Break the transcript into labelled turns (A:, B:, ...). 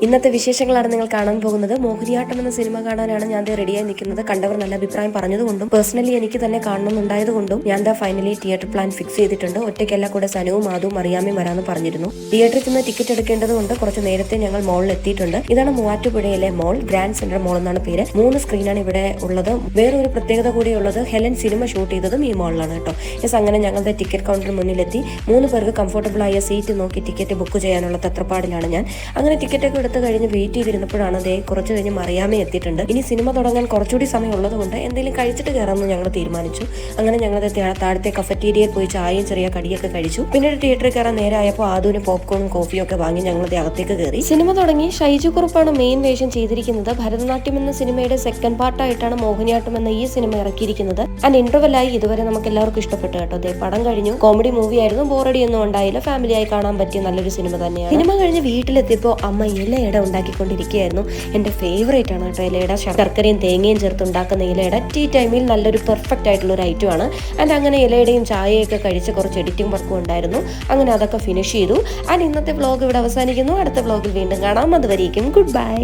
A: ഇന്നത്തെ വിശേഷങ്ങളാണ് നിങ്ങൾ കാണാൻ പോകുന്നത്. മോഹിനിയാട്ടം എന്ന സിനിമ കാണാനാണ് ഞാൻ റെഡിയായി നിൽക്കുന്നത്. കണ്ടവർ നല്ല അഭിപ്രായം പറഞ്ഞതുകൊണ്ടും പേഴ്സണലി എനിക്ക് തന്നെ കാണണമെന്നുണ്ടായതുകൊണ്ടും ഞാൻ ഫൈനലി തിയേറ്റർ പ്ലാൻ ഫിക്സ് ചെയ്തിട്ടുണ്ട്. ഒറ്റയ്ക്കല്ല, കൂടെ സനുവും മാധവും അറിയാമേ വരാമെന്ന് പറഞ്ഞിരുന്നു. തിയേറ്ററിൽ നിന്ന് ടിക്കറ്റ് എടുക്കേണ്ടതുകൊണ്ട് കുറച്ച് നേരത്തെ ഞങ്ങൾ മോളിൽ എത്തിയിട്ടുണ്ട്. ഇതാണ് മൂവാറ്റുപുഴയിലെ മോൾ, ഗ്രാൻഡ് സെന്റർ മോൾ എന്നാണ് പേര്. 3 സ്ക്രീനാണ് ഇവിടെ ഉള്ളത്. വേറൊരു പ്രത്യേകത കൂടിയുള്ളത്, ഹെലൻ സിനിമ ഷൂട്ട് ചെയ്തതും ഈ മോളിലാണ് കേട്ടോ. അങ്ങനെ ഞങ്ങളുടെ ടിക്കറ്റ് കൗണ്ടർ മുന്നിലെത്തി 3 പേർക്ക് കംഫർട്ടബിൾ ആയ സീറ്റ് നോക്കി ടിക്കറ്റ് ബുക്ക് ചെയ്യാനുള്ള തത്രപ്പാടിലാണ് ഞാൻ. അങ്ങനെ ടിക്കറ്റൊക്കെ എടുത്ത് കഴിഞ്ഞ് വെയിറ്റ് ചെയ്തിരുന്നപ്പോഴാണ് കുറച്ച് കഴിഞ്ഞ് മറിയാമേ എത്തിയിട്ടുണ്ട്. ഇനി സിനിമ തുടങ്ങാൻ കുറച്ചുകൂടി സമയം ഉള്ളതുകൊണ്ട് എന്തെങ്കിലും കഴിച്ചിട്ട് കയറാമെന്ന് ഞങ്ങൾ തീരുമാനിച്ചു. അങ്ങനെ ഞങ്ങൾ താഴത്തെ കഫറ്റീരിയയിൽ പോയി ചായയും ചെറിയ കടിയൊക്കെ കഴിച്ചു. പിന്നീട് തിയേറ്ററിൽ കയറാൻ നേരമായപ്പോൾ ആദൂന് പോപ്കോണും കോഫിയും ഒക്കെ വാങ്ങി ഞങ്ങൾ അകത്തേക്ക് കയറി. സിനിമ തുടങ്ങി. ഷൈജു കുറുപ്പാണ് മെയിൻ വേഷം ചെയ്തിരിക്കുന്നത്. ഭരതനാട്യം എന്ന സിനിമയുടെ സെക്കൻഡ് പാർട്ടായിട്ടാണ് മോഹിനിയാട്ടം എന്ന ഈ സിനിമ ഇറക്കിയിരിക്കുന്നത്. ആൻഡ് ഇന്റർവെല്ലായി ഇതുവരെ നമുക്ക് എല്ലാവർക്കും ഇഷ്ടപ്പെട്ടു കേട്ടോ. പടം കഴിഞ്ഞു. കോമഡി മൂവി ആയിരുന്നു. ബോറടിയൊന്നും ഉണ്ടായില്ല. ഫാമിലിയായി കാണാൻ പറ്റിയ നല്ലൊരു സിനിമ തന്നെയാണ്. സിനിമ കഴിഞ്ഞ് വീട്ടിലെത്തിയപ്പോൾ അമ്മ ഇലയട ഉണ്ടാക്കിക്കൊണ്ടിരിക്കുകയായിരുന്നു. എന്റെ ഫേവറേറ്റ് ആണ് കേട്ടോ ഇലയട. ശർക്കരയും തേങ്ങയും ചേർത്ത് ഉണ്ടാക്കുന്ന ഇലയട ടീ ടൈമിൽ നല്ലൊരു പെർഫെക്റ്റ് ആയിട്ടുള്ള ഒരു ഐറ്റം ആണ്. ആൻഡ് അങ്ങനെ ഇലയുടെയും ചായയൊക്കെ കഴിച്ച് കുറച്ച് എഡിറ്റിംഗ് വർക്കും ഉണ്ടായിരുന്നു. അങ്ങനെ അതൊക്കെ ഫിനിഷ് ചെയ്തു. ആൻഡ് ഇന്നത്തെ വ്ലോഗ് ഇവിടെ അവസാനിക്കുന്നു. അടുത്ത വ്ലോഗിൽ വീണ്ടും കാണാം. അതുവരേക്കും ഗുഡ് ബൈ.